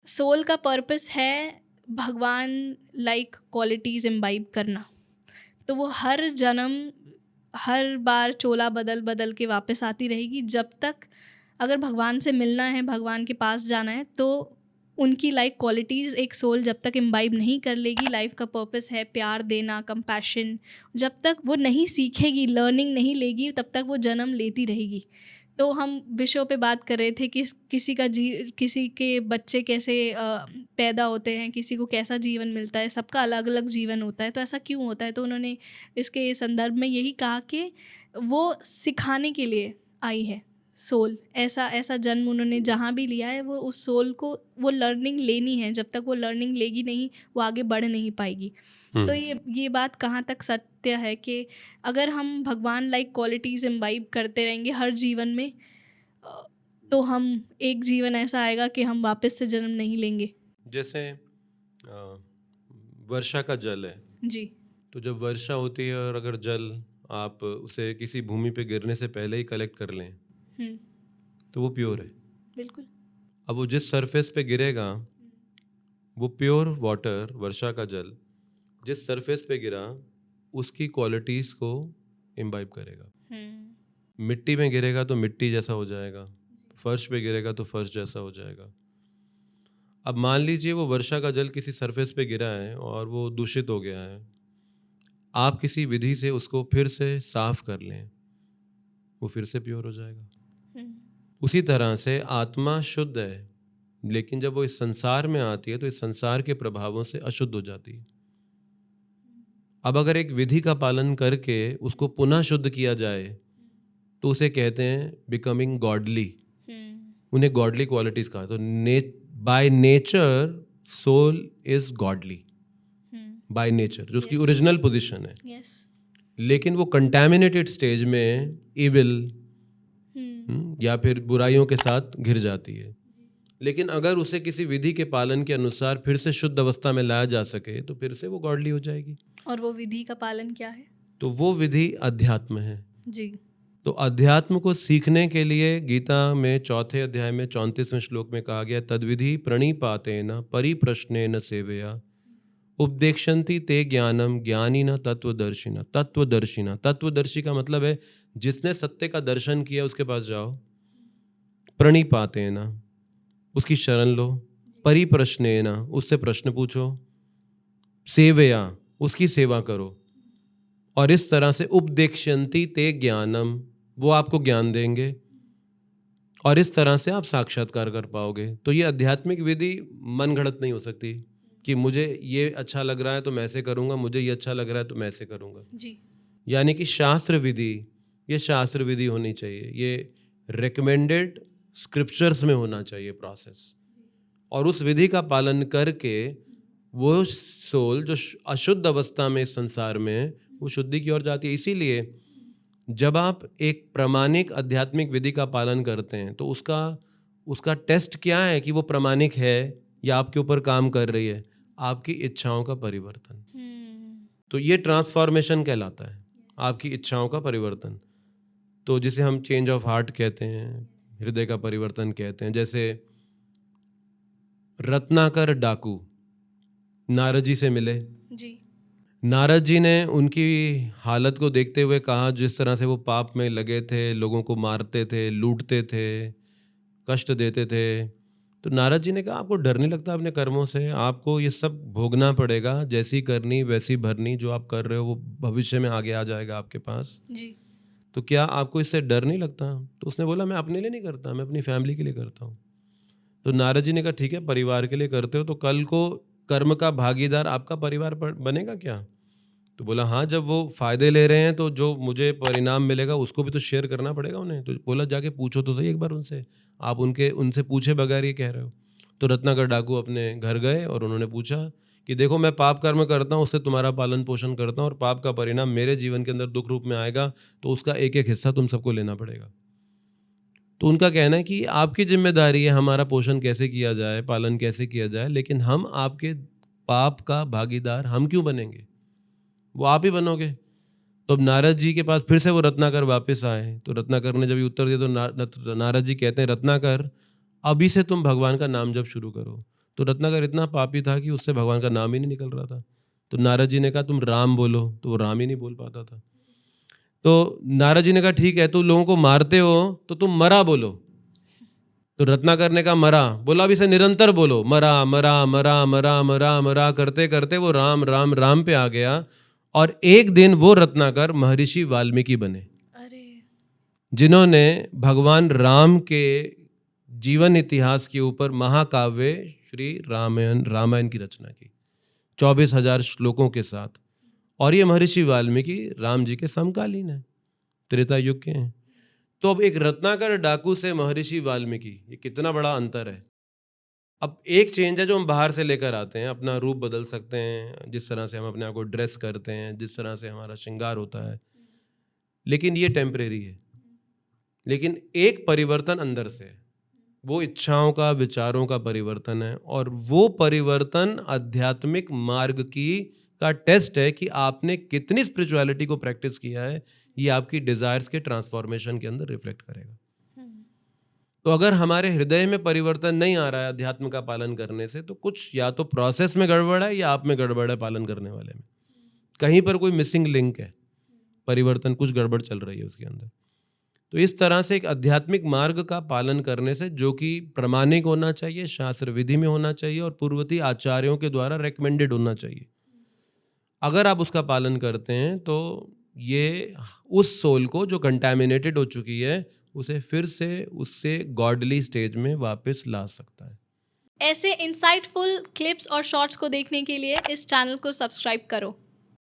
Soul का purpose है भगवान लाइक क्वालिटीज़ इम्बाइब करना। तो वो हर जन्म, हर बार चोला बदल बदल के वापस आती रहेगी, जब तक अगर भगवान से मिलना है, भगवान के पास जाना है, तो उनकी लाइक क्वालिटीज़ एक सोल जब तक इम्बाइब नहीं कर लेगी, लाइफ का पर्पस है प्यार देना, कंपैशन, जब तक वो नहीं सीखेगी, लर्निंग नहीं लेगी, तब तक वो जन्म लेती रहेगी। तो हम विषयों पे बात कर रहे थे कि किसी के बच्चे कैसे पैदा होते हैं, किसी को कैसा जीवन मिलता है, सबका अलग अलग जीवन होता है, तो ऐसा क्यों होता है। तो उन्होंने इसके संदर्भ में यही कहा कि वो सिखाने के लिए आई है सोल। ऐसा जन्म उन्होंने जहाँ भी लिया है, वो उस सोल को वो लर्निंग लेनी है। जब तक वो लर्निंग लेगी नहीं, वो आगे बढ़ नहीं पाएगी। तो ये बात कहाँ तक सत्य है कि अगर हम भगवान लाइक क्वालिटीज़ इम्बाइब करते रहेंगे हर जीवन में, तो हम एक जीवन ऐसा आएगा कि हम वापस से जन्म नहीं लेंगे। जैसे वर्षा का जल है जी। तो जब वर्षा होती है और अगर जल आप उसे किसी भूमि पे गिरने से पहले ही कलेक्ट कर लें तो वो प्योर है। बिल्कुल। अब वो जिस सरफेस पे गिरेगा वो प्योर वाटर, वर्षा का जल जिस सरफेस पे गिरा उसकी क्वालिटीज़ को इम्बाइब करेगा। मिट्टी में गिरेगा तो मिट्टी जैसा हो जाएगा, फर्श पे गिरेगा तो फर्श जैसा हो जाएगा। अब मान लीजिए वो वर्षा का जल किसी सरफेस पे गिरा है और वो दूषित हो गया है, आप किसी विधि से उसको फिर से साफ कर लें, वो फिर से प्योर हो जाएगा। उसी तरह से आत्मा शुद्ध है, लेकिन जब वो इस संसार में आती है तो इस संसार के प्रभावों से अशुद्ध हो जाती है। अब अगर एक विधि का पालन करके उसको पुनः शुद्ध किया जाए तो उसे कहते हैं बिकमिंग गॉडली। उन्हें गॉडली क्वालिटीज कहा। तो by nature soul is godly, by nature, जो उसकी ओरिजिनल पोजीशन है। लेकिन वो कंटैमिनेटेड स्टेज में इविल या फिर बुराइयों के साथ घिर जाती है। लेकिन अगर उसे किसी विधि के पालन के अनुसार फिर से शुद्ध अवस्था में लाया जा सके तो फिर से वो गॉडली हो जाएगी। और वो विधि का पालन क्या है? तो वो विधि अध्यात्म है जी। तो अध्यात्म को सीखने के लिए गीता में 4 अध्याय में 34वें श्लोक में कहा गया, तद्विधि प्रणिपातेन परिप्रश्नेन सेवया उपदेक्षन्ति ते ज्ञानम ज्ञानिना तत्वदर्शिना। तत्वदर्शिना, तत्वदर्शी का मतलब है जिसने सत्य का दर्शन किया उसके पास जाओ। प्रणिपातेन, उसकी शरण लो। परिप्रश्नेन, उससे प्रश्न पूछो। सेवया, उसकी सेवा करो। और इस तरह से उपदेक्षन्ति ते ज्ञानम, वो आपको ज्ञान देंगे और इस तरह से आप साक्षात्कार कर पाओगे। तो ये आध्यात्मिक विधि मन घड़त नहीं हो सकती कि मुझे ये अच्छा लग रहा है तो मैं ऐसे करूँगा, मुझे ये अच्छा लग रहा है तो मैं ऐसे करूँगा जी। यानी कि शास्त्र विधि, ये शास्त्र विधि होनी चाहिए, ये रिकमेंडेड स्क्रिप्चर्स में होना चाहिए प्रोसेस। और उस विधि का पालन करके वो सोल जो अशुद्ध अवस्था में इस संसार में, वो शुद्धि की ओर जाती है। इसीलिए जब आप एक प्रामाणिक आध्यात्मिक विधि का पालन करते हैं तो उसका टेस्ट क्या है कि वो प्रामाणिक है या आपके ऊपर काम कर रही है? आपकी इच्छाओं का परिवर्तन। तो ये ट्रांसफॉर्मेशन कहलाता है, आपकी इच्छाओं का परिवर्तन। तो जिसे हम चेंज ऑफ हार्ट कहते हैं, हृदय का परिवर्तन कहते हैं। जैसे रत्नाकर डाकू नारद जी से मिले जी। नारद जी ने उनकी हालत को देखते हुए कहा, जिस तरह से वो पाप में लगे थे, लोगों को मारते थे, लूटते थे, कष्ट देते थे। तो नारद जी ने कहा, आपको डर नहीं लगता अपने कर्मों से? आपको ये सब भोगना पड़ेगा, जैसी करनी वैसी भरनी। जो आप कर रहे हो वो भविष्य में आगे आ जाएगा आपके पास जी। तो क्या आपको इससे डर नहीं लगता? तो उसने बोला, मैं अपने लिए नहीं करता, मैं अपनी फैमिली के लिए करता हूँ। तो नारद जी ने कहा, ठीक है, परिवार के लिए करते हो तो कल को कर्म का भागीदार आपका परिवार बनेगा क्या? तो बोला, हाँ, जब वो फायदे ले रहे हैं तो जो मुझे परिणाम मिलेगा उसको भी तो शेयर करना पड़ेगा उन्हें। तो बोला, जाके पूछो तो सही एक बार उनसे, आप उनसे पूछे बगैर ये कह रहे हो। तो रत्नाकर डाकू अपने घर गए और उन्होंने पूछा कि देखो, मैं पाप कर्म करता हूँ, उससे तुम्हारा पालन पोषण करता हूँ और पाप का परिणाम मेरे जीवन के अंदर दुख रूप में आएगा, तो उसका एक एक हिस्सा तुम सबको लेना पड़ेगा। तो उनका कहना है कि आपकी जिम्मेदारी है हमारा पोषण कैसे किया जाए, पालन कैसे किया जाए, लेकिन हम आपके पाप का भागीदार हम क्यों बनेंगे? वो आप ही बनोगे। तो अब नारद जी के पास फिर से वो रत्नाकर वापस आए। तो रत्नाकर ने जब उत्तर दिया तो नारद जी कहते हैं, रत्नाकर, अभी से तुम भगवान का नाम जप शुरू करो। तो रत्नाकर इतना पापी था कि उससे भगवान का नाम ही नहीं निकल रहा था। तो नारद जी ने कहा तुम राम बोलो, तो वो राम ही नहीं बोल पाता था। तो नारद जी ने कहा ठीक है, तुम लोगों को मारते हो तो तुम मरा बोलो। तो रत्नाकर ने कहा मरा, बोला अब इसे निरंतर बोलो, मरा मरा मरा मरा मरा मरा करते करते वो राम राम राम पे आ गया। और एक दिन वो रत्नाकर महर्षि वाल्मीकि बने, जिन्होंने भगवान राम के जीवन इतिहास के ऊपर महाकाव्य श्री रामायण की रचना की 24,000 श्लोकों के साथ। और ये महर्षि वाल्मीकि राम जी के समकालीन है, त्रेता युग के हैं। तो अब एक रत्नाकर डाकू से महर्षि वाल्मीकि, ये कितना बड़ा अंतर है। अब एक चेंज है जो हम बाहर से लेकर आते हैं, अपना रूप बदल सकते हैं, जिस तरह से हम अपने आप को ड्रेस करते हैं, जिस तरह से हमारा श्रृंगार होता है, लेकिन ये टेम्परेरी है। लेकिन एक परिवर्तन अंदर से है, वो इच्छाओं का, विचारों का परिवर्तन है। और वो परिवर्तन आध्यात्मिक मार्ग का टेस्ट है कि आपने कितनी स्पिरिचुअलिटी को प्रैक्टिस किया है। ये आपकी डिजायर्स के ट्रांसफॉर्मेशन के अंदर रिफ्लेक्ट करेगा। तो अगर हमारे हृदय में परिवर्तन नहीं आ रहा है अध्यात्म का पालन करने से, तो कुछ या तो प्रोसेस में गड़बड़ है या आप में गड़बड़ है, पालन करने वाले में कहीं पर कोई मिसिंग लिंक है, परिवर्तन कुछ गड़बड़ चल रही है उसके अंदर। तो इस तरह से एक आध्यात्मिक मार्ग का पालन करने से, जो कि प्रमाणिक होना चाहिए, शास्त्र विधि में होना चाहिए और पूर्ववर्ती आचार्यों के द्वारा रेकमेंडेड होना चाहिए, अगर आप उसका पालन करते हैं तो ये उस सोल को जो कंटैमिनेटेड हो चुकी है उसे फिर से उससे गॉडली स्टेज में वापस ला सकता है। ऐसे इंसाइटफुल क्लिप्स और शॉर्ट्स को देखने के लिए इस चैनल को सब्सक्राइब करो।